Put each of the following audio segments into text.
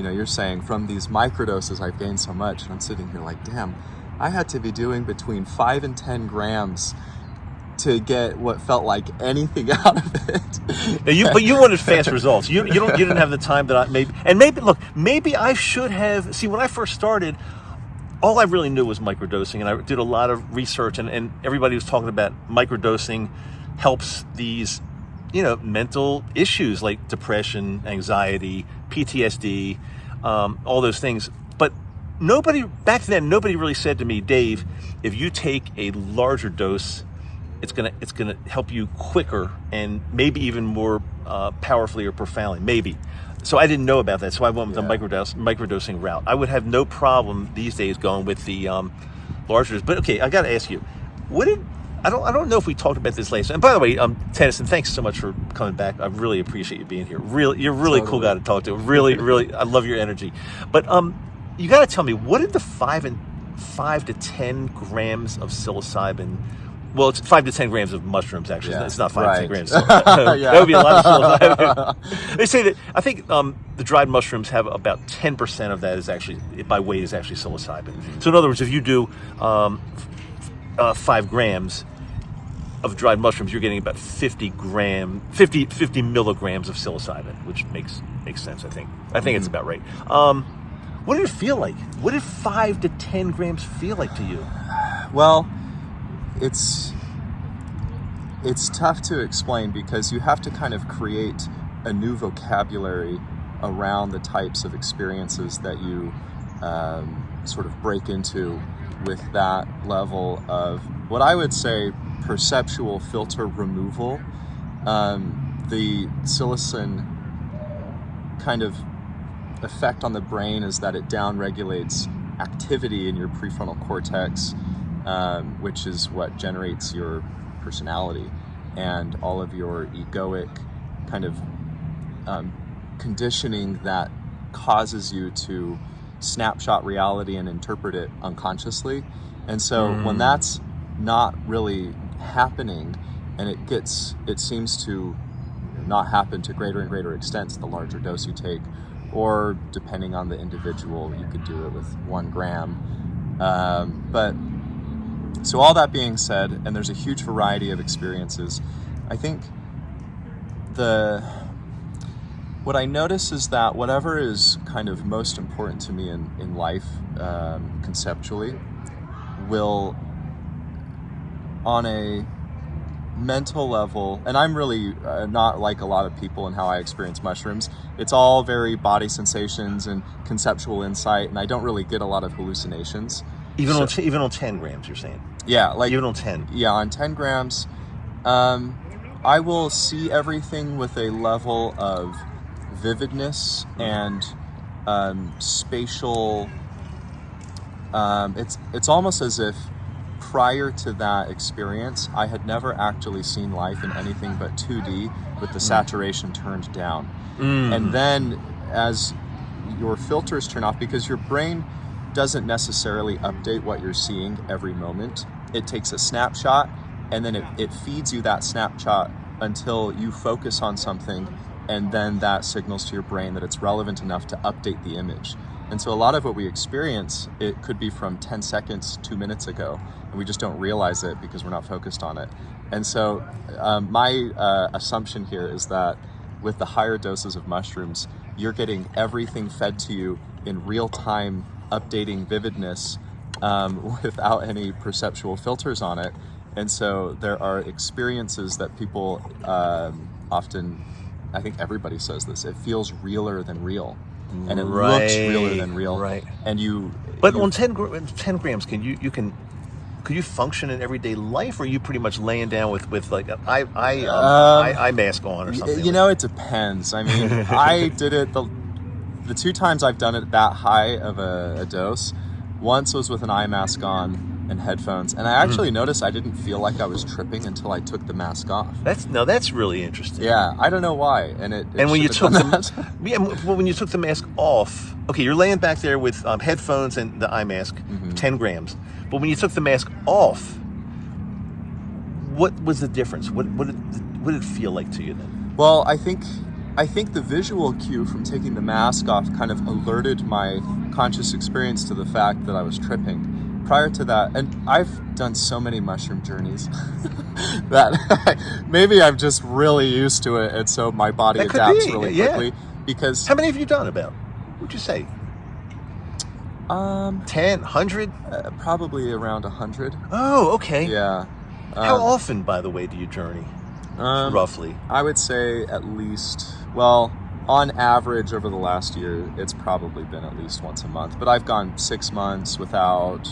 you're saying from these microdoses I've gained so much, and I'm sitting here like, damn, I had to be doing between 5 and 10 grams to get what felt like anything out of it. But you wanted fast results. You didn't have the time that maybe I should have. See, when I first started, all I really knew was microdosing, and I did a lot of research, and everybody was talking about microdosing helps these, mental issues like depression, anxiety, PTSD, all those things. But back then, nobody really said to me, Dave, if you take a larger dose, it's gonna help you quicker and maybe even more powerfully or profoundly, maybe. So I didn't know about that, so I went with the microdosing route. I would have no problem these days going with the larger. But okay, I got to ask you, I don't know if we talked about this last time. And by the way, Tennyson, thanks so much for coming back. I really appreciate you being here. You're really cool guy to talk to. Really, I love your energy. But you got to tell me, what did the 5 to 10 grams of psilocybin? Well, it's 5 to 10 grams of mushrooms, actually. Yeah, it's not 5 to 10 grams. That would be a lot of psilocybin. They say that, I think the dried mushrooms have about 10% of that is actually, by weight, is actually psilocybin. So in other words, if you do 5 grams of dried mushrooms, you're getting about 50 milligrams of psilocybin, which makes sense, I think. I think it's about right. What did it feel like? What did 5 to 10 grams feel like to you? Well, it's tough to explain because you have to kind of create a new vocabulary around the types of experiences that you sort of break into with that level of what I would say perceptual filter removal. The psilocin kind of effect on the brain is that it downregulates activity in your prefrontal cortex, which is what generates your personality and all of your egoic kind of conditioning that causes you to snapshot reality and interpret it unconsciously. And so when that's not really happening, and it seems to not happen to greater and greater extents the larger dose you take, or depending on the individual, you could do it with 1 gram. But so all that being said, and there's a huge variety of experiences, I think what I notice is that whatever is kind of most important to me in life, conceptually, will, on a mental level, and I'm really not like a lot of people in how I experience mushrooms. It's all very body sensations and conceptual insight, and I don't really get a lot of hallucinations. Even on 10 grams, you're saying? Yeah, like even on 10. Yeah, on 10 grams, I will see everything with a level of vividness and spatial. It's almost as if prior to that experience, I had never actually seen life in anything but 2D with the saturation turned down. And then as your filters turn off, because your brain doesn't necessarily update what you're seeing every moment. It takes a snapshot, and then it feeds you that snapshot until you focus on something, and then that signals to your brain that it's relevant enough to update the image. And so a lot of what we experience, it could be from 10 seconds, 2 minutes ago, and we just don't realize it because we're not focused on it. And so my assumption here is that with the higher doses of mushrooms, you're getting everything fed to you in real time, updating vividness without any perceptual filters on it. And so there are experiences that people often, I think everybody says this, it feels realer than real. And it looks realer than real. Right. And But on 10 grams, could you function in everyday life, or are you pretty much laying down with like an eye mask on or something? It depends. I mean, I did it the 2 times I've done it that high of a dose. Once was with an eye mask on and headphones, and I actually noticed I didn't feel like I was tripping until I took the mask off. That's really interesting. Yeah, I don't know why. And when you took when you took the mask off, okay, you're laying back there with headphones and the eye mask, 10 grams. But when you took the mask off, what was the difference? What did it feel like to you then? Well, I think I think the visual cue from taking the mask off kind of alerted my conscious experience to the fact that I was tripping. Prior to that, and I've done so many mushroom journeys that maybe I'm just really used to it, and so my body adapts really quickly. Because how many have you done about? Would you say? 10, 100? Probably around 100. Oh, okay. Yeah. How often, by the way, do you journey? Roughly? I would say at least, well, on average over the last year, it's probably been at least once a month. But I've gone 6 months without.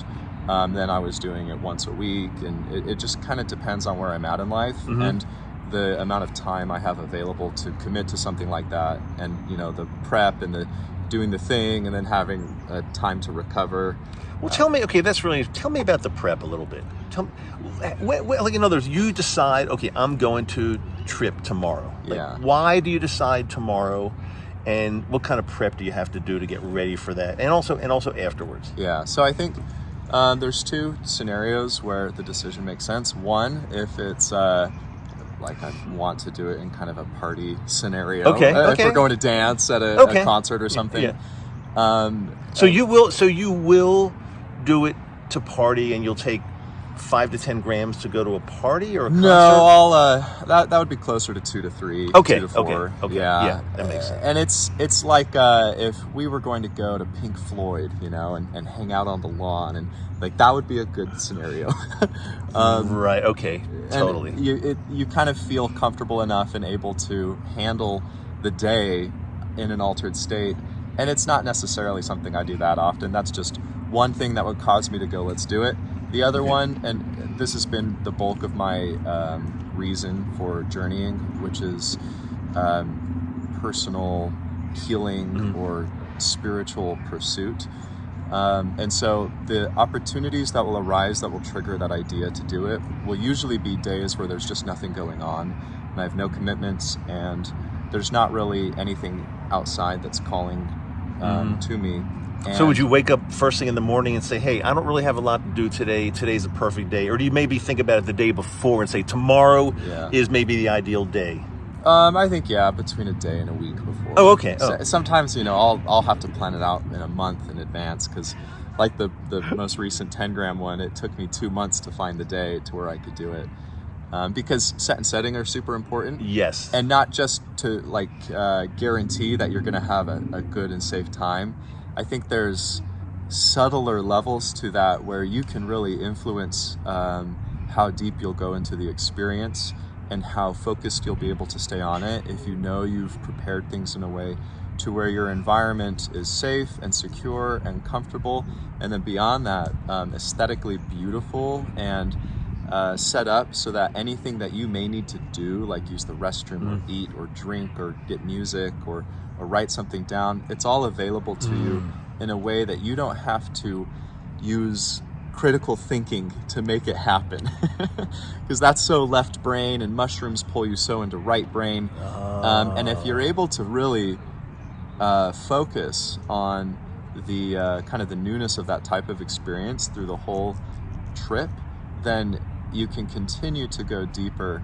Then I was doing it once a week, and it just kind of depends on where I'm at in life and the amount of time I have available to commit to something like that, and the prep and the doing the thing, and then having time to recover. Well, tell me about the prep a little bit. Tell me, like in others, you decide, okay, I'm going to trip tomorrow. Why do you decide tomorrow? And what kind of prep do you have to do to get ready for that? And also afterwards. Yeah. So I think there's two scenarios where the decision makes sense. One, if it's like I want to do it in kind of a party scenario. Okay. If we're going to dance at a concert or something. Yeah. So you will do it to party, and you'll take 5 to 10 grams to go to a party or a concert? No, that would be closer to 2 to 3, 2 to 4. Okay. Yeah, that makes sense. And it's like if we were going to go to Pink Floyd, and hang out on the lawn, and like that would be a good scenario. Right. Okay. Totally. You kind of feel comfortable enough and able to handle the day in an altered state, and it's not necessarily something I do that often. That's just one thing that would cause me to go, let's do it. The other one, and this has been the bulk of my reason for journeying, which is personal healing or spiritual pursuit. And so the opportunities that will arise that will trigger that idea to do it will usually be days where there's just nothing going on, and I have no commitments, and there's not really anything outside that's calling to me. So would you wake up first thing in the morning and say, hey, I don't really have a lot to do today. Today's a perfect day. Or do you maybe think about it the day before and say tomorrow is maybe the ideal day? I think, between a day and a week before. Oh, okay. Sometimes, I'll have to plan it out in a month in advance, because like the most recent 10-gram one, it took me 2 months to find the day to where I could do it. Because set and setting are super important. Yes. And not just to guarantee that you're going to have a good and safe time. I think there's subtler levels to that where you can really influence how deep you'll go into the experience and how focused you'll be able to stay on it if you've prepared things in a way to where your environment is safe and secure and comfortable, and then beyond that, aesthetically beautiful and set up so that anything that you may need to do, like use the restroom or eat or drink or get music or write something down, it's all available to you in a way that you don't have to use critical thinking to make it happen, because that's so left brain, and mushrooms pull you so into right brain. And if you're able to really focus on the kind of the newness of that type of experience through the whole trip, then you can continue to go deeper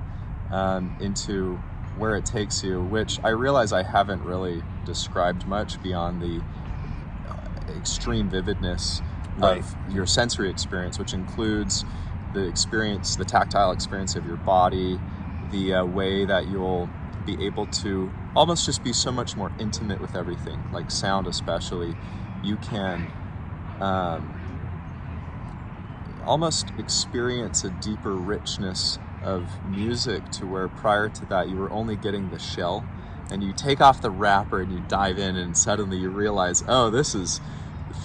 into where it takes you, which I realize I haven't really described much beyond the extreme vividness of your sensory experience, which includes the tactile experience of your body, the way that you'll be able to almost just be so much more intimate with everything, like sound especially. You can almost experience a deeper richness of music to where prior to that you were only getting the shell, and you take off the wrapper and you dive in, and suddenly you realize, oh, this is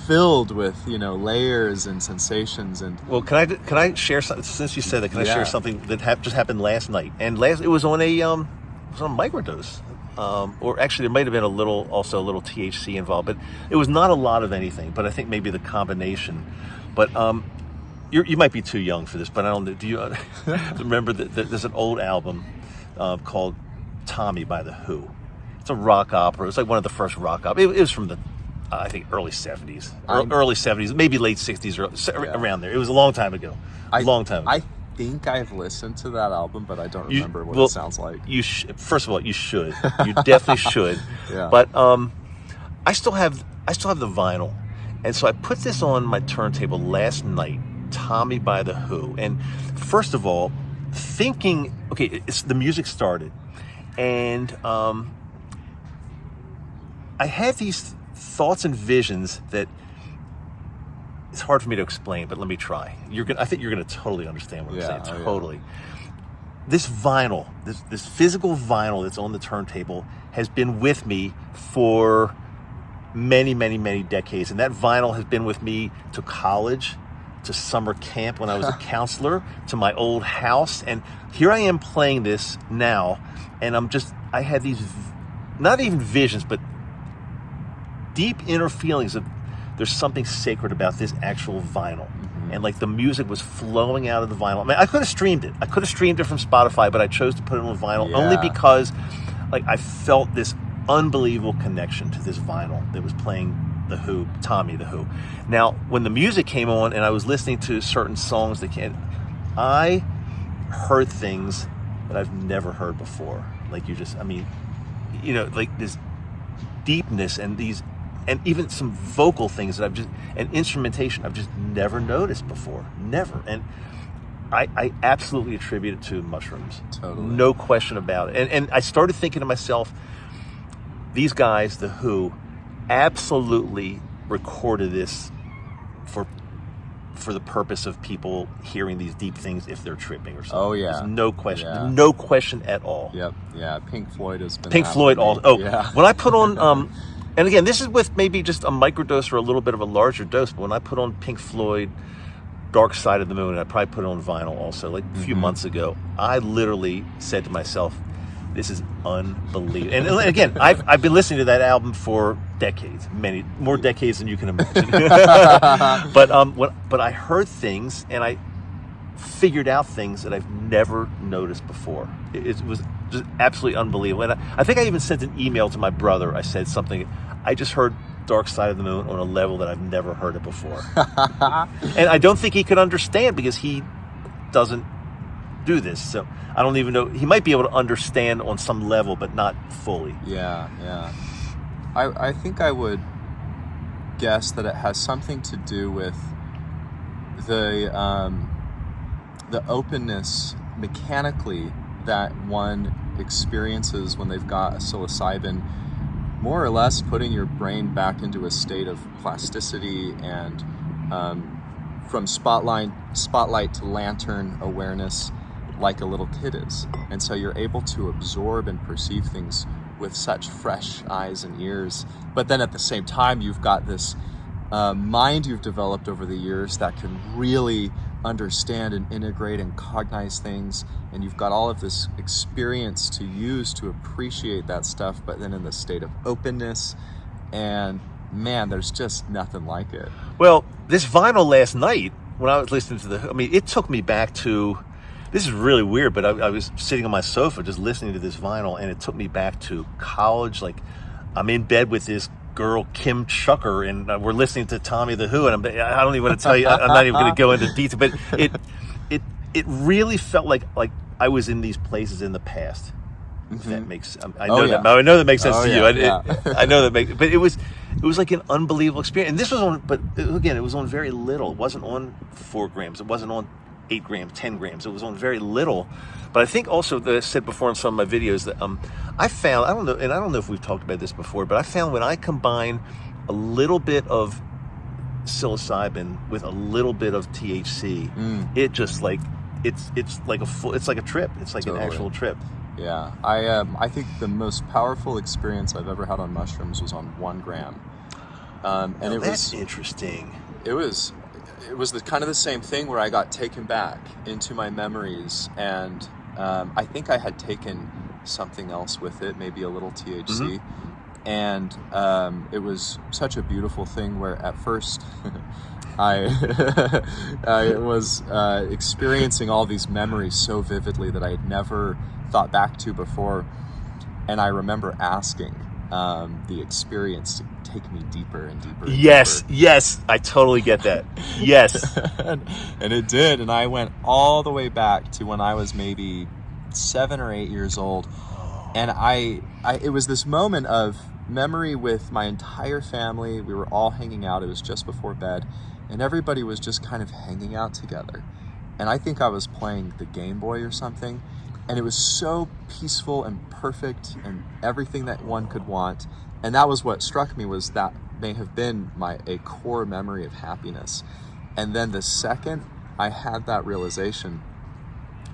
filled with layers and sensations. And well, can I share something since you said that? Can I share something that just happened last night? And it was on a microdose, or actually there might have been a little THC involved, but it was not a lot of anything. But I think maybe the combination. But you might be too young for this, but I don't know. Do you remember that there's an old album called Tommy by The Who? It's a rock opera. It was like one of the first rock operas. It was from the I think early 70s, maybe late 60s, around there. It was a long time ago. think I've listened to that album, but I don't remember what it sounds like. First of all, you should. You definitely should. Yeah. But I still have the vinyl, and so I put this on my turntable last night. Tommy by the Who, and first of all, thinking, okay, the music started, and I had these thoughts and visions that it's hard for me to explain, but let me try. I think you're gonna totally understand what I'm saying. Totally. This vinyl, this physical vinyl that's on the turntable, has been with me for many, many, many decades, and that vinyl has been with me to college, to summer camp when I was a counselor, to my old house, and here I am playing this now, and I had these, not even visions, but deep inner feelings of there's something sacred about this actual vinyl. And like the music was flowing out of the vinyl. I mean, I could have streamed it. I could have streamed it from Spotify, but I chose to put it on vinyl only because like I felt this unbelievable connection to this vinyl that was playing the Who, Tommy the Who. Now, when the music came on and I was listening to certain songs I heard things that I've never heard before. Like like this deepness and even some vocal things that and instrumentation I've just never noticed before. Never. And I absolutely attribute it to mushrooms. Totally. No question about it. And I started thinking to myself, these guys, the Who, absolutely recorded this for the purpose of people hearing these deep things if they're tripping or something. Oh yeah. There's no question. Yeah. No question at all. Yep. Yeah. Pink Floyd has been. Pink Floyd all. Oh, yeah. When I put on, and again, this is with maybe just a microdose or a little bit of a larger dose. But when I put on Pink Floyd, Dark Side of the Moon, and I probably put it on vinyl also, like a few months ago, I literally said to myself, "This is unbelievable." And again, I've been listening to that album for decades, many more decades than you can imagine. but I heard things and I figured out things that I've never noticed before. It was just absolutely unbelievable. And I think I even sent an email to my brother. I said something. I just heard Dark Side of the Moon on a level that I've never heard it before. And I don't think he could understand because he doesn't do this. So I don't even know. He might be able to understand on some level, but not fully. Yeah. I think I would guess that it has something to do with the openness mechanically that one experiences when they've got a psilocybin, more or less putting your brain back into a state of plasticity and from spotlight to lantern awareness, like a little kid is. And so you're able to absorb and perceive things with such fresh eyes and ears. But then at the same time, you've got this mind you've developed over the years that can really understand and integrate and cognize things. And you've got all of this experience to use to appreciate that stuff, but then in the state of openness. And man, there's just nothing like it. Well, this vinyl last night, when I was listening to it took me back to, this is really weird, but I was sitting on my sofa just listening to this vinyl, and it took me back to college. Like, I'm in bed with this girl, Kim Chucker, and we're listening to Tommy the Who, and I don't even want to tell you, I'm not even going to go into detail, but it really felt like I was in these places in the past. If that makes, I know that makes sense to you. I know that but it was like an unbelievable experience. And this was on, but again, it was on very little. It wasn't on 4 grams. It wasn't on 8 grams, 10 grams. It was on very little. But I think also that I said before in some of my videos that I found, I don't know if we've talked about this before, but I found when I combine a little bit of psilocybin with a little bit of THC, it just like it's like a trip. It's like an actual trip. Yeah, I think the most powerful experience I've ever had on mushrooms was on 1 gram, and that's interesting. It was kind of the same thing where I got taken back into my memories, and I think I had taken something else with it, maybe a little THC, and it was such a beautiful thing where at first I was experiencing all these memories so vividly that I had never thought back to before, and I remember asking the experience to take me deeper and deeper. And Yes, deeper. yes, I totally get that. Yes. and it did, and I went all the way back to when I was maybe 7 or 8 years old, and I it was this moment of memory with my entire family. We were all hanging out. It was just before bed, and everybody was just kind of hanging out together. And I think I was playing the Game Boy or something, and it was so peaceful and perfect and everything that one could want. And that was what struck me, was that may have been a core memory of happiness. And then the second I had that realization,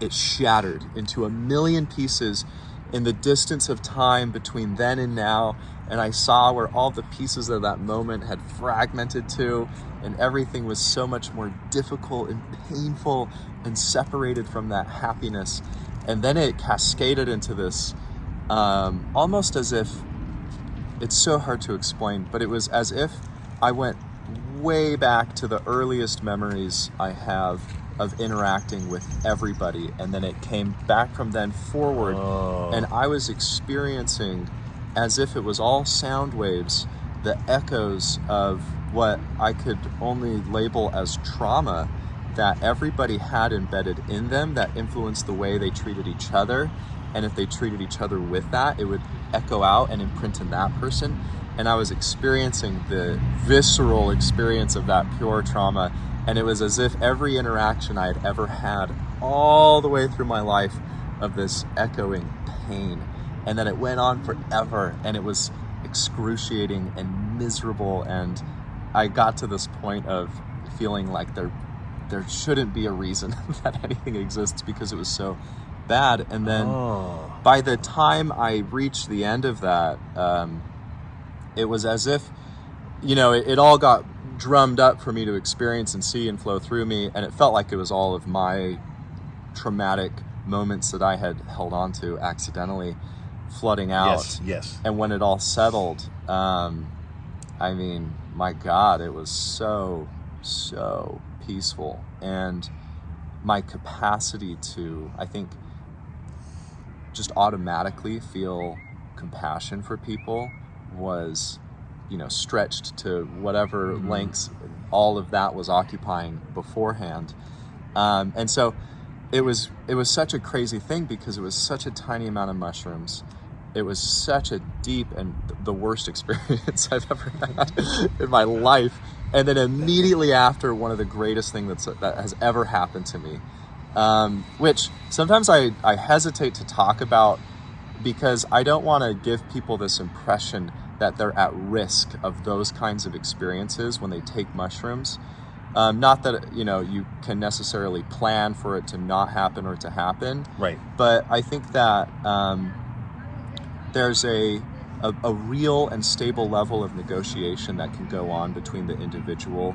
it shattered into a million pieces in the distance of time between then and now. And I saw where all the pieces of that moment had fragmented to, and everything was so much more difficult and painful and separated from that happiness. And then it cascaded into this, almost as if, it's so hard to explain, but it was as if I went way back to the earliest memories I have of interacting with everybody, and then it came back from then forward, and I was experiencing, as if it was all sound waves, the echoes of what I could only label as trauma that everybody had embedded in them that influenced the way they treated each other. And if they treated each other with that, it would echo out and imprint in that person. And I was experiencing the visceral experience of that pure trauma. And it was as if every interaction I had ever had all the way through my life of this echoing pain. And then it went on forever, and it was excruciating and miserable. And I got to this point of feeling like there shouldn't be a reason that anything exists, because it was so bad. And then by the time I reached the end of that, it was as if, it all got drummed up for me to experience and see and flow through me, and it felt like it was all of my traumatic moments that I had held on to accidentally flooding out. Yes. And when it all settled, my God, it was so peaceful. And my capacity to, I think, just automatically feel compassion for people was, stretched to whatever lengths all of that was occupying beforehand. And so it was such a crazy thing, because it was such a tiny amount of mushrooms. It was such a deep and the worst experience I've ever had in my life. And then immediately after, one of the greatest things that has ever happened to me, which sometimes I hesitate to talk about, because I don't want to give people this impression that they're at risk of those kinds of experiences when they take mushrooms. Not that, you can necessarily plan for it to not happen or to happen. Right. But I think that there's a real and stable level of negotiation that can go on between the individual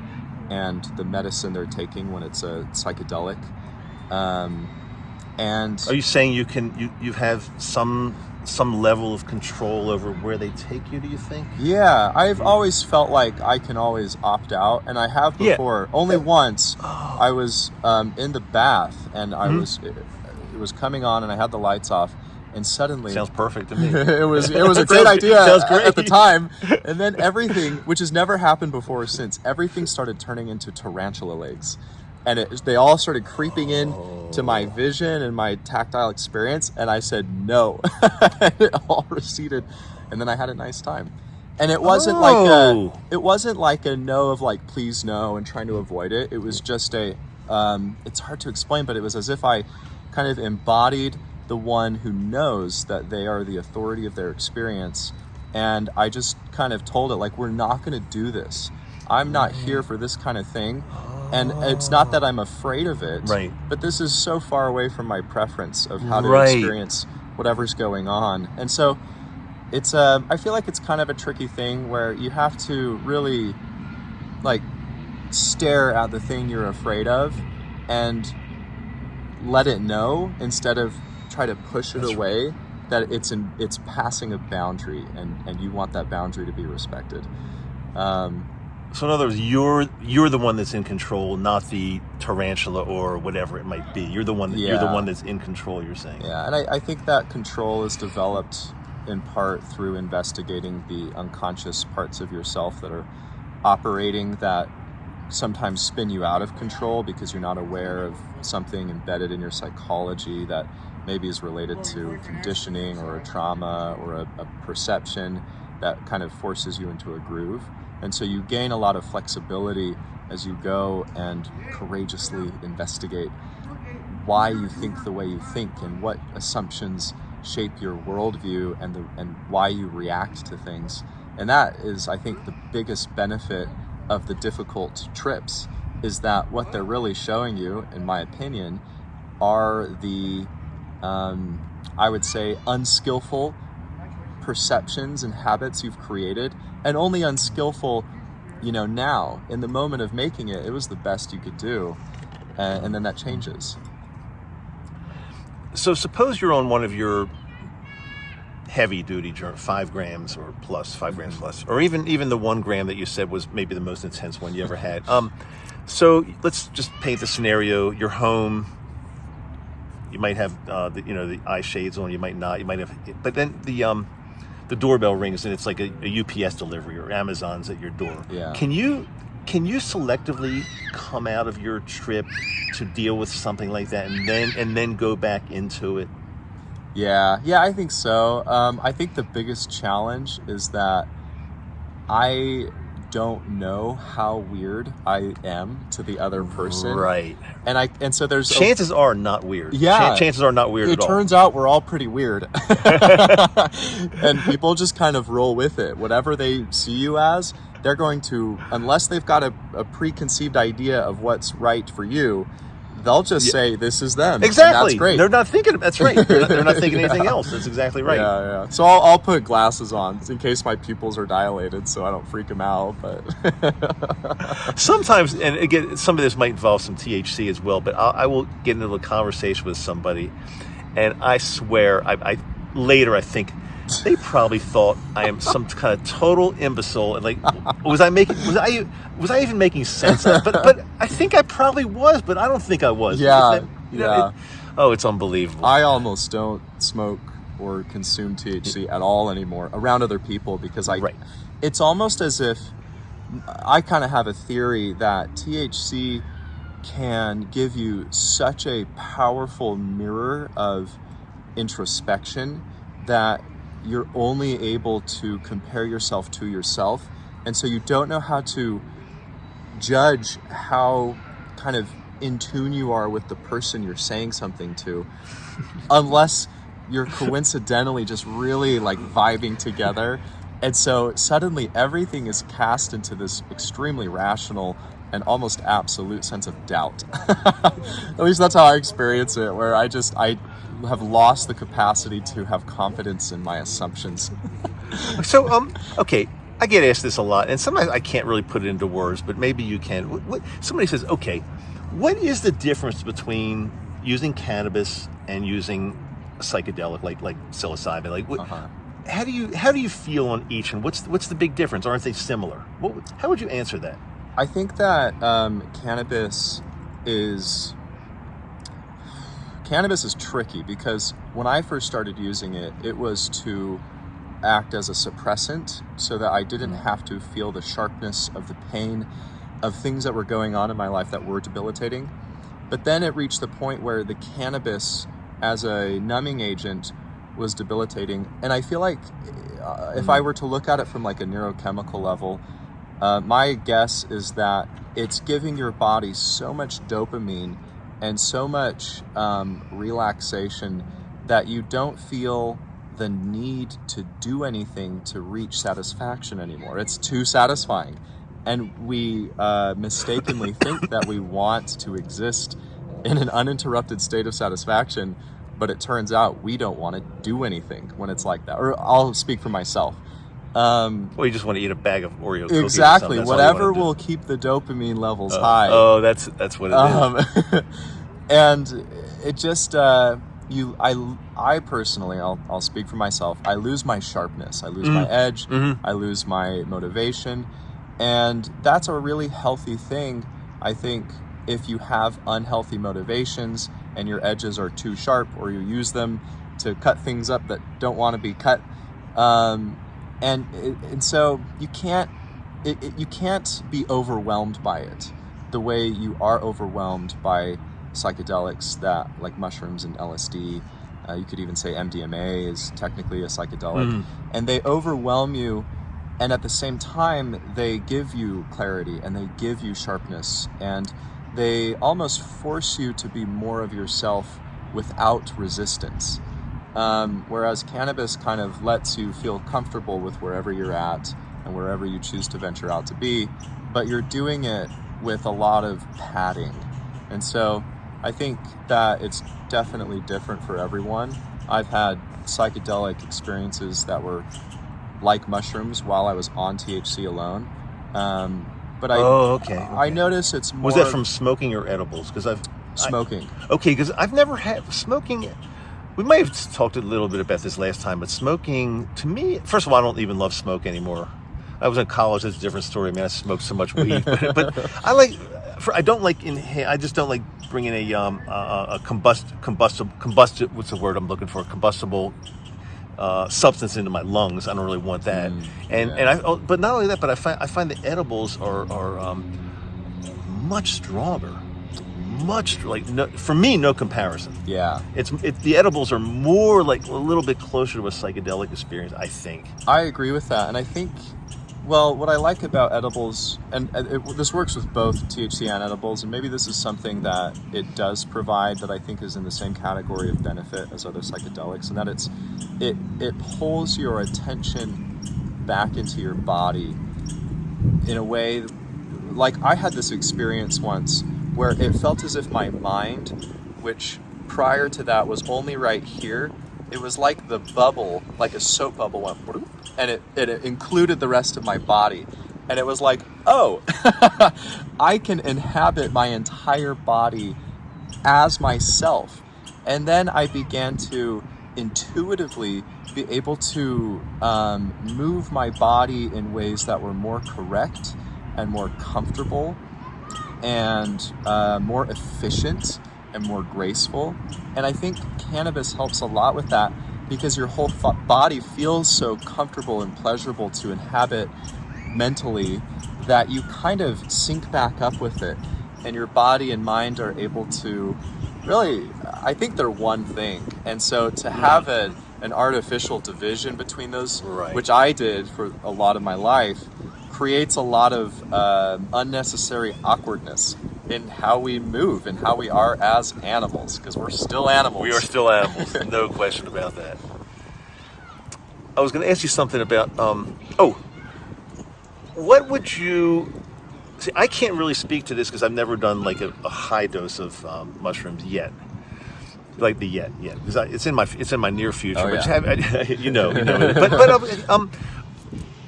and the medicine they're taking when it's a psychedelic. And are you saying you have some level of control over where they take you, do you think? Yeah, I've always felt like I can always opt out, and I have before. Yeah. Only once. I was in the bath, and it was coming on, and I had the lights off, and suddenly sounds perfect to me. it was a great idea at the time, and then everything, which has never happened before or since, everything started turning into tarantula legs. And they all started creeping in to my vision and my tactile experience, and I said no. It all receded, and then I had a nice time. And it wasn't like a no of like please no and trying to avoid it. It was just it's hard to explain, but it was as if I kind of embodied the one who knows that they are the authority of their experience, and I just kind of told it like, we're not going to do this. I'm not here for this kind of thing. And it's not that I'm afraid of it, right, but this is so far away from my preference of how to experience whatever's going on. And so it's I feel like it's kind of a tricky thing where you have to really like stare at the thing you're afraid of and let it know, instead of try to push it away, that it's passing a boundary, and you want that boundary to be respected. So in other words, you're the one that's in control, not the tarantula or whatever it might be. You're the one. You're the one that's in control. You're saying. Yeah, and I think that control is developed in part through investigating the unconscious parts of yourself that are operating, that sometimes spin you out of control because you're not aware of something embedded in your psychology that maybe is related to conditioning or a trauma or a perception that kind of forces you into a groove. And so you gain a lot of flexibility as you go and courageously investigate why you think the way you think and what assumptions shape your worldview and why you react to things. And that is, I think, the biggest benefit of the difficult trips, is that what they're really showing you, in my opinion, are the, I would say, unskillful perceptions and habits you've created, and only unskillful, now. In the moment of making it, it was the best you could do, and then that changes. So suppose you're on one of your heavy duty journals, 5 grams or plus, 5 grams plus, or even the 1 gram that you said was maybe the most intense one you ever had. So let's just paint the scenario. You're home. You might have the eye shades on. You might not. You might have. But then the doorbell rings and it's like a UPS delivery or Amazon's at your door. Yeah. Can you selectively come out of your trip to deal with something like that and then go back into it? Yeah, I think so. I think the biggest challenge is that I don't know how weird I am to the other person. Right. And so there's chances are not weird. Yeah. Chances are not weird at all. It turns out we're all pretty weird. And people just kind of roll with it. Whatever they see you as, they're going to, unless they've got a preconceived idea of what's right for you, they'll just say this is them. Exactly. That's great. They're not thinking. That's right. They're not thinking anything else. That's exactly right. Yeah. So I'll put glasses on in case my pupils are dilated, so I don't freak them out. But sometimes, and again, some of this might involve some THC as well. But I will get into a conversation with somebody, and I swear, I later I think they probably thought I am some kind of total imbecile, and like, was I even making sense? But I think I probably was, but I don't think I was. Yeah. It's unbelievable. I almost don't smoke or consume THC at all anymore around other people because it's almost as if I kind of have a theory that THC can give you such a powerful mirror of introspection that you're only able to compare yourself to yourself. And so you don't know how to judge how kind of in tune you are with the person you're saying something to, unless you're coincidentally just really like vibing together. And so suddenly everything is cast into this extremely rational and almost absolute sense of doubt. At least that's how I experience it, where I have lost the capacity to have confidence in my assumptions. So, okay, I get asked this a lot, and sometimes I can't really put it into words, but maybe you can. Somebody says, okay, what is the difference between using cannabis and using a psychedelic like psilocybin? Like, how do you feel on each, and what's the big difference? Aren't they similar? How would you answer that? I think that cannabis is tricky because when I first started using it, it was to act as a suppressant so that I didn't have to feel the sharpness of the pain of things that were going on in my life that were debilitating. But then it reached the point where the cannabis as a numbing agent was debilitating. And I feel like if I were to look at it from like a neurochemical level, my guess is that it's giving your body so much dopamine and so much relaxation that you don't feel the need to do anything to reach satisfaction anymore. It's too satisfying. And we mistakenly think that we want to exist in an uninterrupted state of satisfaction, but it turns out we don't want to do anything when it's like that. Or I'll speak for myself. You just want to eat a bag of Oreo cookies. Exactly. Whatever will keep the dopamine levels high. Oh, that's what it is. And it just I personally, I'll speak for myself. I lose my sharpness. I lose my edge. I lose my motivation, and that's a really healthy thing. I think if you have unhealthy motivations and your edges are too sharp, or you use them to cut things up that don't want to be cut, And so you can't be overwhelmed by it the way you are overwhelmed by psychedelics that, like mushrooms and LSD. You could even say MDMA is technically a psychedelic, and they overwhelm you, and at the same time they give you clarity and they give you sharpness, and they almost force you to be more of yourself without resistance. Whereas cannabis kind of lets you feel comfortable with wherever you're at and wherever you choose to venture out to be, but you're doing it with a lot of padding. And so I think that it's definitely different for everyone. I've had psychedelic experiences that were like mushrooms while I was on THC alone. But I notice it's more... Was that from smoking or edibles? Because Smoking. Because I've never had smoking. We might have talked a little bit about this last time, but smoking, to me, first of all, I don't even love smoke anymore. I was in college, that's a different story. Man, I smoked so much weed. but I don't like I just don't like bringing a combustible, what's the word I'm looking for? Combustible substance into my lungs. I don't really want that. But not only that, but I find the edibles are much stronger. For me, no comparison. Yeah. The edibles are more like a little bit closer to a psychedelic experience, I think. I agree with that. And I think, well, what I like about edibles, and this works with both THC and edibles, and maybe this is something that it does provide that I think is in the same category of benefit as other psychedelics, and that it pulls your attention back into your body in a way, like I had this experience once where it felt as if my mind, which prior to that was only right here, it was like the bubble, like a soap bubble went, and it included the rest of my body. And it was like, oh, I can inhabit my entire body as myself. And then I began to intuitively be able to move my body in ways that were more correct and more comfortable and more efficient and more graceful. And I think cannabis helps a lot with that because your whole body feels so comfortable and pleasurable to inhabit mentally that you kind of sync back up with it, and your body and mind are able to really, I think they're one thing. And so to have an artificial division between those, right, which I did for a lot of my life, creates a lot of unnecessary awkwardness in how we move and how we are as animals, because we're still animals. We are still animals, no question about that. I was going to ask you something about, what would you, see, I can't really speak to this because I've never done like a high dose of mushrooms yet. Like because it's in my near future. Oh, yeah. But you know. But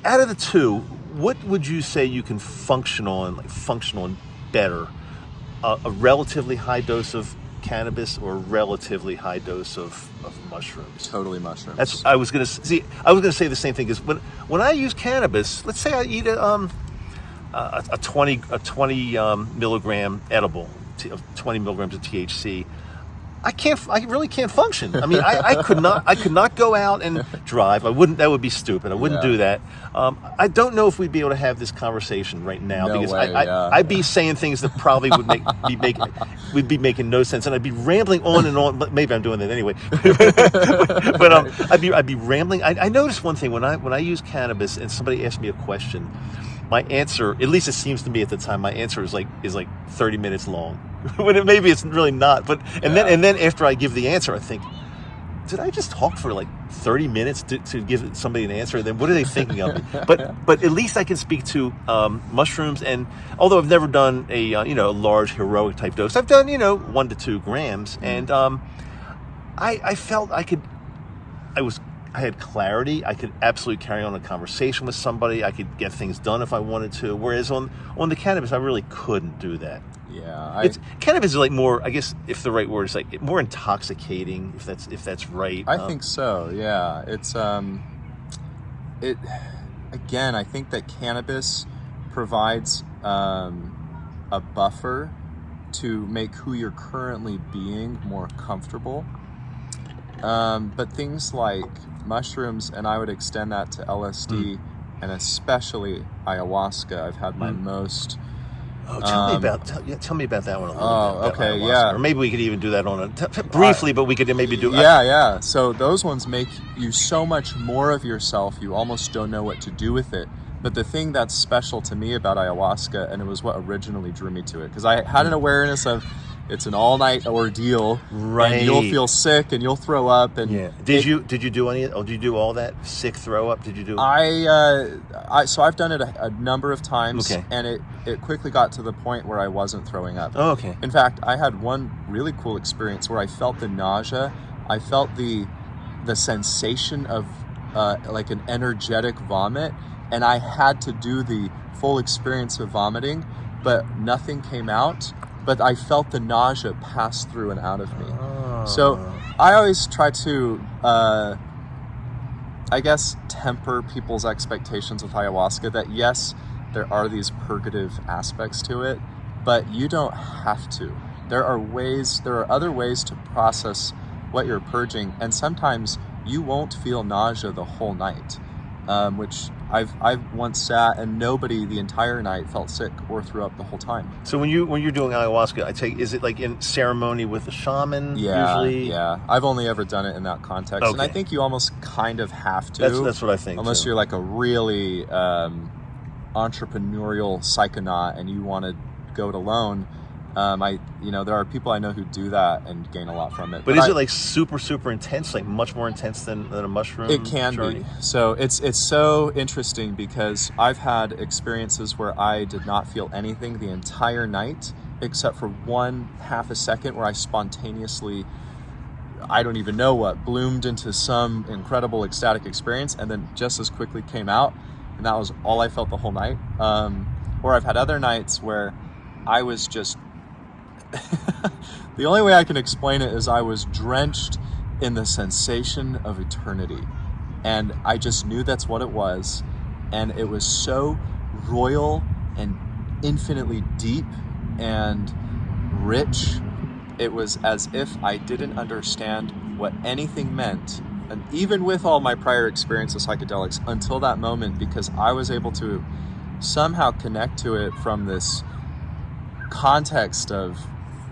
out of the two, what would you say you can function on better? A relatively high dose of cannabis or a relatively high dose of mushrooms? Totally mushrooms. I was gonna say the same thing. Because when I use cannabis, let's say I eat a 20 milligram edible, 20 milligrams of THC. I really can't function. I mean, I could not go out and drive. That would be stupid. I wouldn't do that. I don't know if we'd be able to have this conversation right now because I'd be saying things that probably would be making no sense, and I'd be rambling on and on. But maybe I'm doing that anyway. but I'd be rambling. I noticed one thing when I use cannabis and somebody asks me a question, my answer, at least it seems to me at the time, my answer is like 30 minutes long. When maybe it's really not, and then after I give the answer, I think, did I just talk for like 30 minutes to give somebody an answer? And then what are they thinking of me? But at least I can speak to mushrooms, and although I've never done a large heroic type dose, I've done 1 to 2 grams, and I felt I had clarity. I could absolutely carry on a conversation with somebody. I could get things done if I wanted to. Whereas on the cannabis, I really couldn't do that. Yeah, cannabis is like more, I guess, if the right word is like more intoxicating, if that's right. I think so. Yeah, it's again, I think that cannabis provides a buffer to make who you're currently being more comfortable. But things like mushrooms, and I would extend that to LSD and especially ayahuasca. I've had my most. Tell me about that one a little bit. Okay, ayahuasca. yeah. Or maybe we could even do that on briefly, but we could maybe do. Yeah. So those ones make you so much more of yourself. You almost don't know what to do with it. But the thing that's special to me about ayahuasca, and it was what originally drew me to it, because I had an awareness of it's an all-night ordeal, right? And you'll feel sick and you'll throw up. And did you do any? Oh, did you do all that sick throw up? Did you do? So I've done it a number of times, okay. And it quickly got to the point where I wasn't throwing up. Oh, okay. In fact, I had one really cool experience where I felt the nausea. I felt the sensation of like an energetic vomit. And I had to do the full experience of vomiting, but nothing came out. But I felt the nausea pass through and out of me. Oh. So I always try to, I guess, temper people's expectations with ayahuasca that yes, there are these purgative aspects to it, but you don't have to. There are other ways to process what you're purging, and sometimes you won't feel nausea the whole night. Which I've once sat and nobody the entire night felt sick or threw up the whole time. So when you're doing ayahuasca, is it like in ceremony with the shaman usually? Yeah. I've only ever done it in that context, and I think you almost kind of have to. That's what I think. Unless you're like a really entrepreneurial psychonaut and you want to go it alone. There are people I know who do that and gain a lot from it. But is it like super, super intense, like much more intense than a mushroom? It can be. So it's so interesting because I've had experiences where I did not feel anything the entire night, except for one half a second where I spontaneously, I don't even know what, bloomed into some incredible ecstatic experience and then just as quickly came out. And that was all I felt the whole night. Or I've had other nights where I was just... The only way I can explain it is I was drenched in the sensation of eternity, and I just knew that's what it was, and it was so royal and infinitely deep and rich. It was as if I didn't understand what anything meant, and even with all my prior experience with psychedelics until that moment, because I was able to somehow connect to it from this context of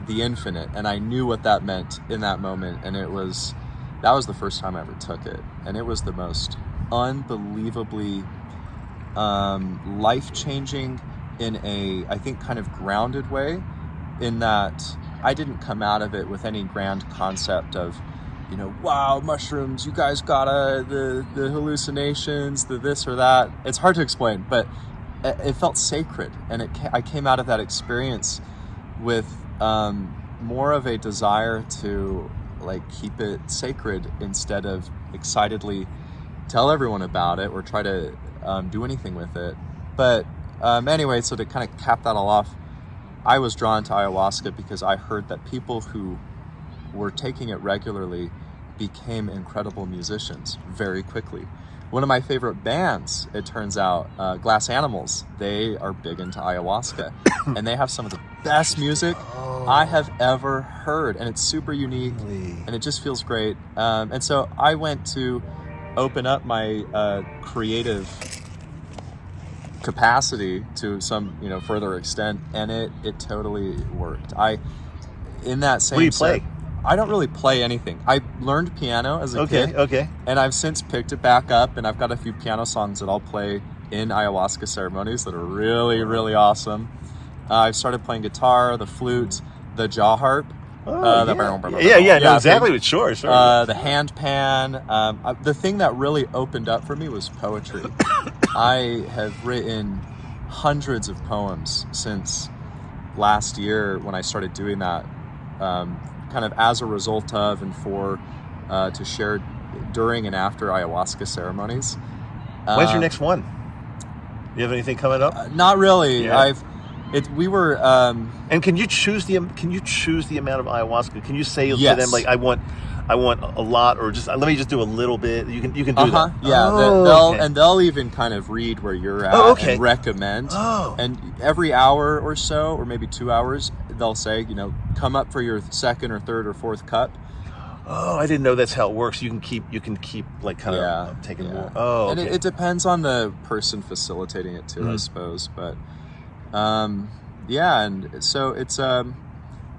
the infinite, and I knew what that meant in that moment, and that was the first time I ever took it, and it was the most unbelievably life-changing in a, I think, kind of grounded way, in that I didn't come out of it with any grand concept of, wow, mushrooms, you guys gotta, the hallucinations, the this or that. It's hard to explain, but it felt sacred, and I came out of that experience with more of a desire to keep it sacred instead of excitedly tell everyone about it or try to do anything with it. But anyway, so to kind of cap that all off, I was drawn to ayahuasca because I heard that people who were taking it regularly became incredible musicians very quickly. One of my favorite bands, it turns out, Glass Animals, they are big into ayahuasca, and they have some of the best music I have ever heard, and it's super unique, and it just feels great. And so I went to open up my creative capacity to some further extent, and it totally worked. In that same What do you play? I don't really play anything. I learned piano as a kid. Okay. And I've since picked it back up, and I've got a few piano songs that I'll play in ayahuasca ceremonies that are really, really awesome. I've started playing guitar, the flute, the jaw harp. No, exactly. Sure. The hand pan. The thing that really opened up for me was poetry. I have written hundreds of poems since last year when I started doing that. Kind of as a result of and for to share during and after ayahuasca ceremonies. When's your next one? You have anything coming up? Not really. Yeah. We were. And can you choose the amount of ayahuasca? Can you say yes. to them I want a lot, or just let me just do a little bit? You can do that. Yeah. They'll even kind of read where you're at and recommend. Oh. And every hour or so, or maybe 2 hours, they'll say, come up for your second or third or fourth cup. Oh, I didn't know that's how it works. You can keep like kind of taking more. Oh, okay. And it depends on the person facilitating it too, I suppose. But and so it's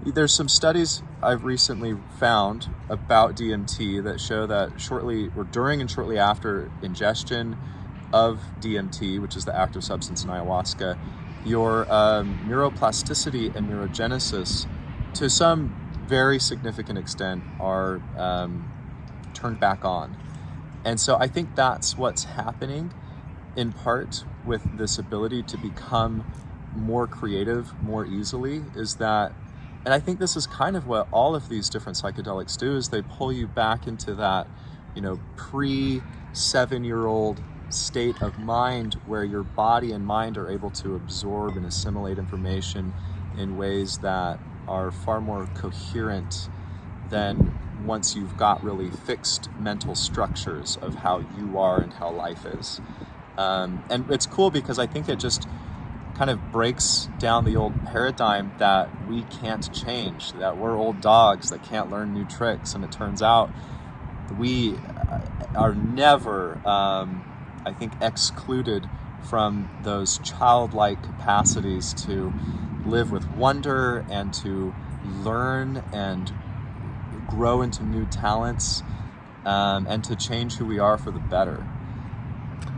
there's some studies I've recently found about DMT that show that shortly or during and shortly after ingestion of DMT, which is the active substance in ayahuasca, your neuroplasticity and neurogenesis, to some very significant extent, are turned back on. And so I think that's what's happening in part with this ability to become more creative more easily, is that, and I think this is kind of what all of these different psychedelics do, is they pull you back into that, pre-7-year-old state of mind where your body and mind are able to absorb and assimilate information in ways that are far more coherent than once you've got really fixed mental structures of how you are and how life is. And it's cool because I think it just kind of breaks down the old paradigm that we can't change, that we're old dogs that can't learn new tricks. And it turns out we are never, I think, excluded from those childlike capacities to live with wonder and to learn and grow into new talents, and to change who we are for the better.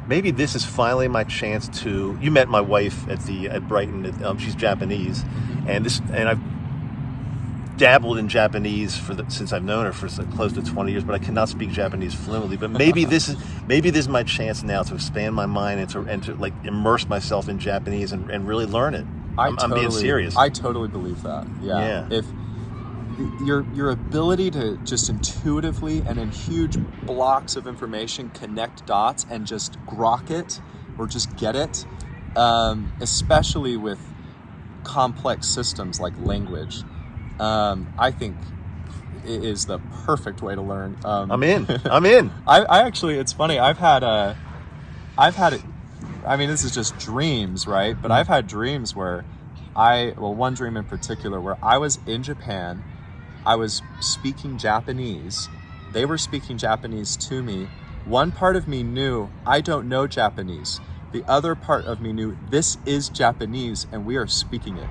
Maybe this is finally my chance to. You met my wife at Brighton. She's Japanese, and I've dabbled in Japanese since I've known her for close to 20 years, but I cannot speak Japanese fluently. But maybe this is my chance now to expand my mind and to like immerse myself in Japanese and really learn it. I'm being serious. I totally believe that. Yeah. If your ability to just intuitively and in huge blocks of information connect dots and just grok it or just get it, especially with complex systems like language, I think it is the perfect way to learn. I'm in. I actually, it's funny. I've had I mean, this is just dreams, right? But I've had dreams where one dream in particular where I was in Japan, I was speaking Japanese, they were speaking Japanese to me. One part of me knew I don't know Japanese. The other part of me knew this is Japanese and we are speaking it.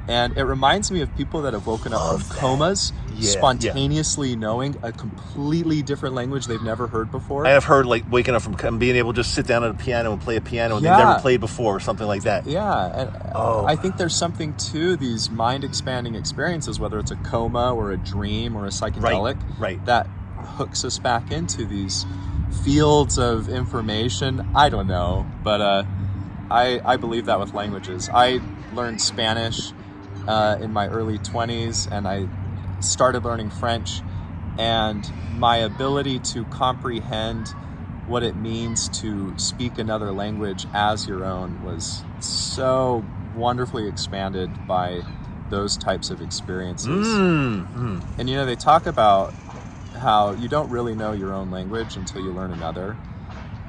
And it reminds me of people that have woken up from comas, spontaneously knowing a completely different language they've never heard before. I have heard like waking up from being able to just sit down at a piano and play a piano and they've never played before or something like that. Yeah, and I think there's something to these mind-expanding experiences, whether it's a coma or a dream or a psychedelic, that hooks us back into these fields of information. I don't know, but I believe that with languages. I learned Spanish in my early 20s, and I started learning French, and my ability to comprehend what it means to speak another language as your own was so wonderfully expanded by those types of experiences. And they talk about how you don't really know your own language until you learn another,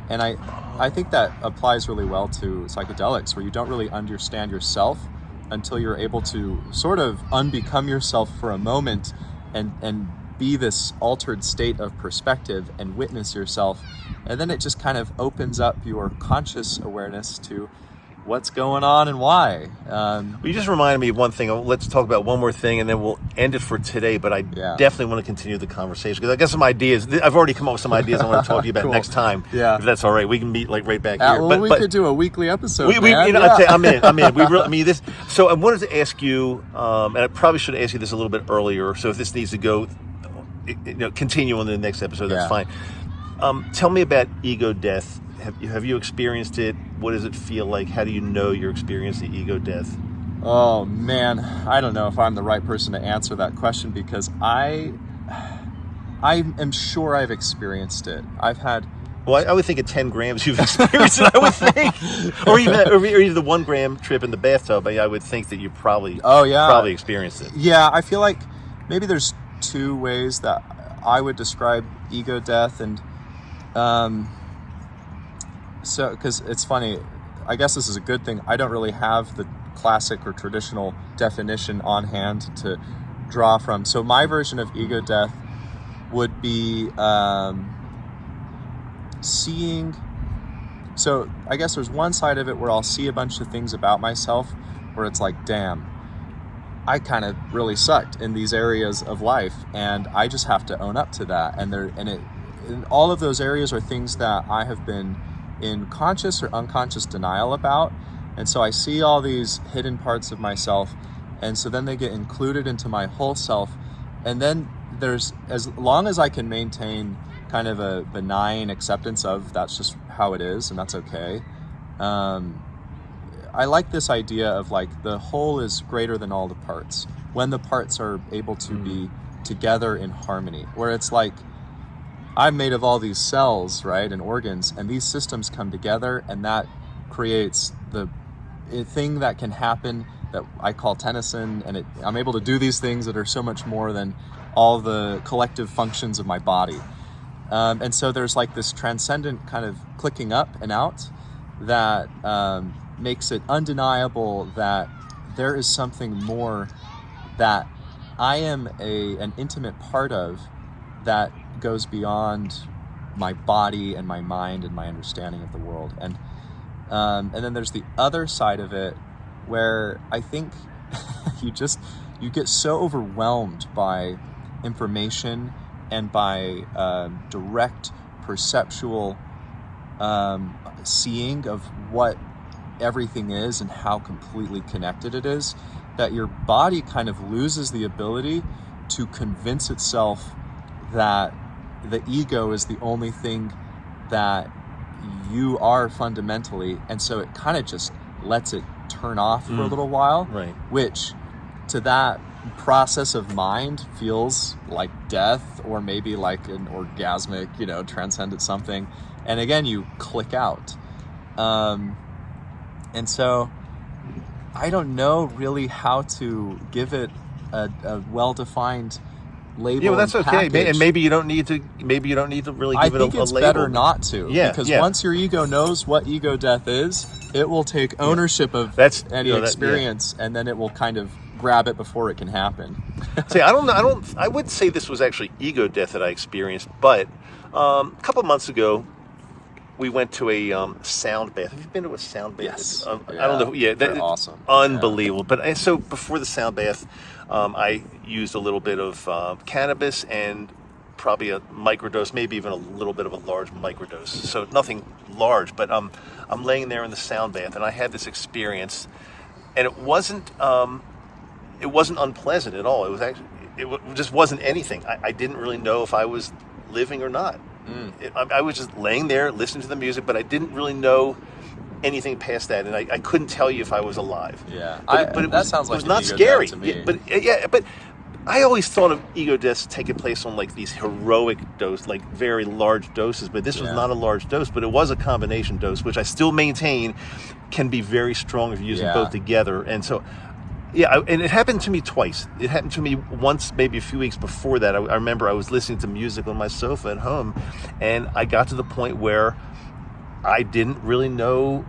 and I think that applies really well to psychedelics, where you don't really understand yourself until you're able to sort of unbecome yourself for a moment and be this altered state of perspective and witness yourself. And then it just kind of opens up your conscious awareness to what's going on and why. You just reminded me of one thing. Let's talk about one more thing and then we'll end it for today. But I definitely want to continue the conversation because I got some ideas. I've already come up with some ideas I want to talk to you about Cool. next time. Yeah. If that's all right. We can meet like right back here. Well, we could do a weekly episode. I'm in. We really, this. So I wanted to ask you, and I probably should ask you this a little bit earlier. So if this needs to go, continue on the next episode, that's fine. Tell me about ego death. Have you experienced it? What does it feel like? How do you know you're experiencing ego death? Oh man, I don't know if I'm the right person to answer that question because I am sure I've experienced it. I've had. Well, I would think at 10 grams you've experienced it. I would think, or even the 1 gram trip in the bathtub. I would think that you probably experienced it. Yeah, I feel like maybe there's 2 ways that I would describe ego death, and so, because it's funny, I guess this is a good thing. I don't really have the classic or traditional definition on hand to draw from. So my version of ego death would be seeing. So I guess there's one side of it where I'll see a bunch of things about myself where it's like, damn, I kind of really sucked in these areas of life, and I just have to own up to that. And all of those areas are things that I have been in conscious or unconscious denial about. And so I see all these hidden parts of myself, and so then they get included into my whole self. And then there's, as long as I can maintain kind of a benign acceptance of that's just how it is and that's okay. I like this idea of like the whole is greater than all the parts when the parts are able to be together in harmony, where it's like I'm made of all these cells, right, and organs, and these systems come together, and that creates the thing that can happen that I call Tennyson, and I'm able to do these things that are so much more than all the collective functions of my body. And so there's like this transcendent kind of clicking up and out that makes it undeniable that there is something more that I am an intimate part of that goes beyond my body and my mind and my understanding of the world. And then there's the other side of it where I think you get so overwhelmed by information and by direct perceptual seeing of what everything is and how completely connected it is, that your body kind of loses the ability to convince itself that the ego is the only thing that you are fundamentally, and so it kind of just lets it turn off for a little while, right? Which to that process of mind feels like death, or maybe like an orgasmic, transcendent something, and again you click out. And so I don't know really how to give it a well-defined label. Yeah, well, that's okay. And maybe you don't need to really give it a label. I think it's better not to. Yeah, because once your ego knows what ego death is, it will take ownership of any experience, and then it will kind of grab it before it can happen. See, I would say this was actually ego death that I experienced, but a couple of months ago, we went to a sound bath. Have you been to a sound bath? Yes. I don't know. Yeah, they're awesome. Unbelievable. Yeah. But so before the sound bath, I used a little bit of cannabis and probably a microdose, maybe even a little bit of a large microdose. So nothing large, but I'm laying there in the sound bath, and I had this experience, and it wasn't unpleasant at all. It just wasn't anything. I didn't really know if I was living or not. I was just laying there listening to the music, but I didn't really know anything past that, and I couldn't tell you if I was alive. Yeah, but it sounds like it was not scary. To me. But I always thought of ego deaths taking place on like these heroic dose, like very large doses. But this was not a large dose, but it was a combination dose, which I still maintain can be very strong if you're using both together. And so. Yeah, and it happened to me twice. It happened to me once, maybe a few weeks before that. I remember I was listening to music on my sofa at home, and I got to the point where I didn't really know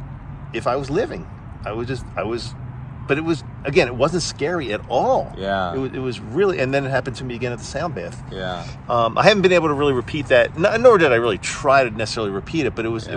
if I was living. But it was, again, it wasn't scary at all. Yeah. It was really, and then it happened to me again at the sound bath. Yeah. I haven't been able to really repeat that, nor did I really try to necessarily repeat it, but it was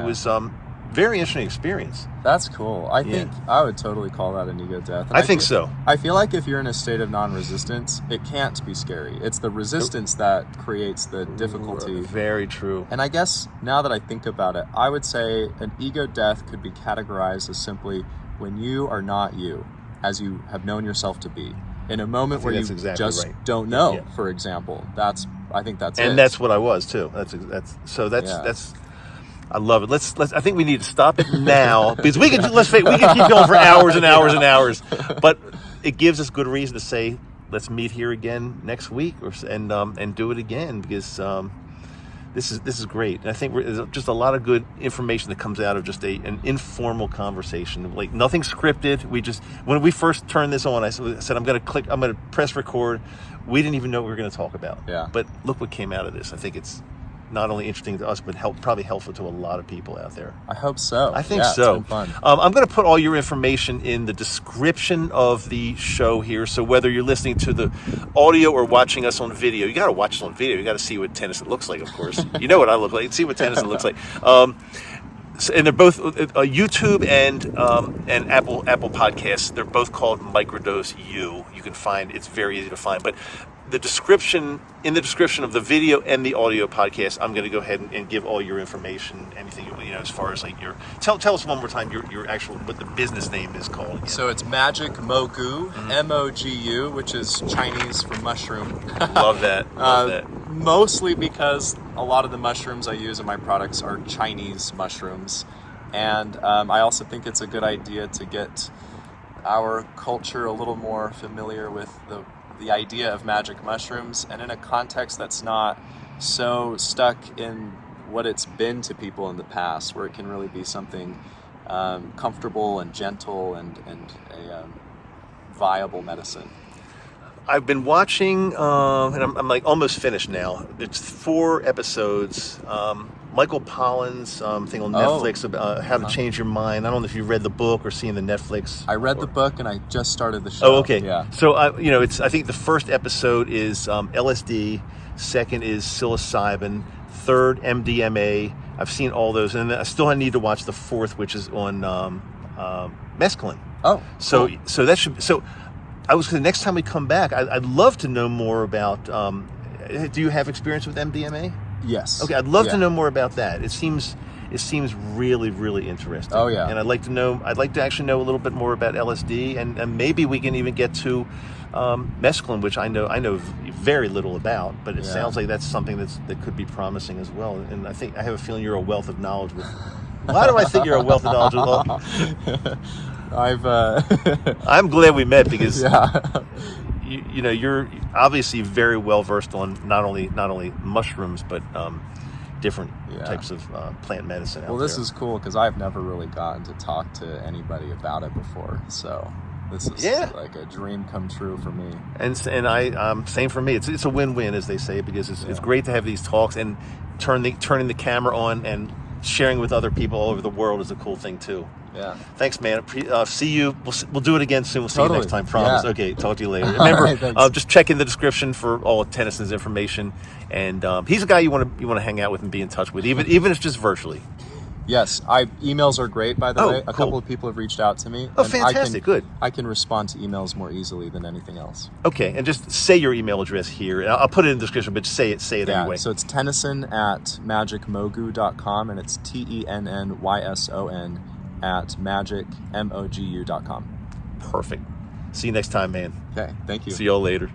very interesting experience. That's cool. I think I would totally call that an ego death. And I think so. I feel like if you're in a state of non-resistance, it can't be scary. It's the resistance that creates the difficulty. Very true. And I guess now that I think about it, I would say an ego death could be categorized as simply when you are not you, as you have known yourself to be. In a moment where you just don't know, for example. I think that's it. And that's what I was too. That's I love it. Let's. I think we need to stop it now because we can keep going for hours and hours and hours. But it gives us good reason to say let's meet here again next week and do it again because this is great. And I think there's just a lot of good information that comes out of just an informal conversation. Like nothing scripted. When we first turned this on, I said I'm going to press record. We didn't even know what we were going to talk about. Yeah. But look what came out of this. I think it's not only interesting to us, but probably helpful to a lot of people out there. I hope so. I think yeah, so. It's been fun. I'm going to put all your information in the description of the show here. So whether you're listening to the audio or watching us on video, you got to watch us on video. You got to see what Tennyson looks like, of course. You know what I look like. See what Tennyson looks like. And they're both YouTube and Apple Podcasts. They're both called Microdose U. You can find it's very easy to find. But in the description of the video and the audio podcast, I'm going to go ahead and give all your information, anything as far as like your tell us one more time your actual what the business name is called again. So it's Magic Mogu, MOGU, which is Chinese for mushroom. Love that. Love that. Mostly because a lot of the mushrooms I use in my products are Chinese mushrooms, and I also think it's a good idea to get our culture a little more familiar with the idea of magic mushrooms, and in a context that's not so stuck in what it's been to people in the past, where it can really be something comfortable and gentle and a viable medicine. I've been watching, and I'm like almost finished now. It's 4 episodes. Michael Pollan's thing on Netflix about How to Change Your Mind. I don't know if you read the book or seen the Netflix. I read the book and I just started the show. Oh, okay. Yeah. So I think the first episode is LSD, second is psilocybin, third MDMA. I've seen all those, and I still need to watch the 4th, which is on mescaline. Oh. So Cool. so that should so. I was the next time we come back, I'd love to know more about. Do you have experience with MDMA? Yes. Okay, I'd love to know more about that. It seems really, really interesting. Oh yeah. And I'd like to actually know a little bit more about LSD, and maybe we can even get to mescaline, which I know very little about, but it sounds like that's something that could be promising as well. And I have a feeling you're a wealth of knowledge with. Why do I think you're a wealth of knowledge with? I'm glad we met because you're obviously very well versed on not only mushrooms but different types of plant medicine. Well, this is cool because I've never really gotten to talk to anybody about it before, so this is like a dream come true for me. And I same for me. It's a win-win, as they say, because it's great to have these talks, and turning the camera on and sharing with other people all over the world is a cool thing too. Yeah. Thanks, man. See you. We'll do it again soon. We'll see you next time. Promise. Yeah. Okay. Talk to you later. Remember, Right, just check in the description for all of Tennyson's information. And he's a guy you want to hang out with and be in touch with, even if it's just virtually. Yes, emails are great. By the way, a cool. couple of people have reached out to me. Oh, fantastic! Good. I can respond to emails more easily than anything else. Okay, and just say your email address here. I'll put it in the description, but say it anyway. So it's Tennyson@magicmogu.com, and it's TENNYSON @magicmogu.com. Perfect. See you next time, man. Okay, thank you. See y'all later.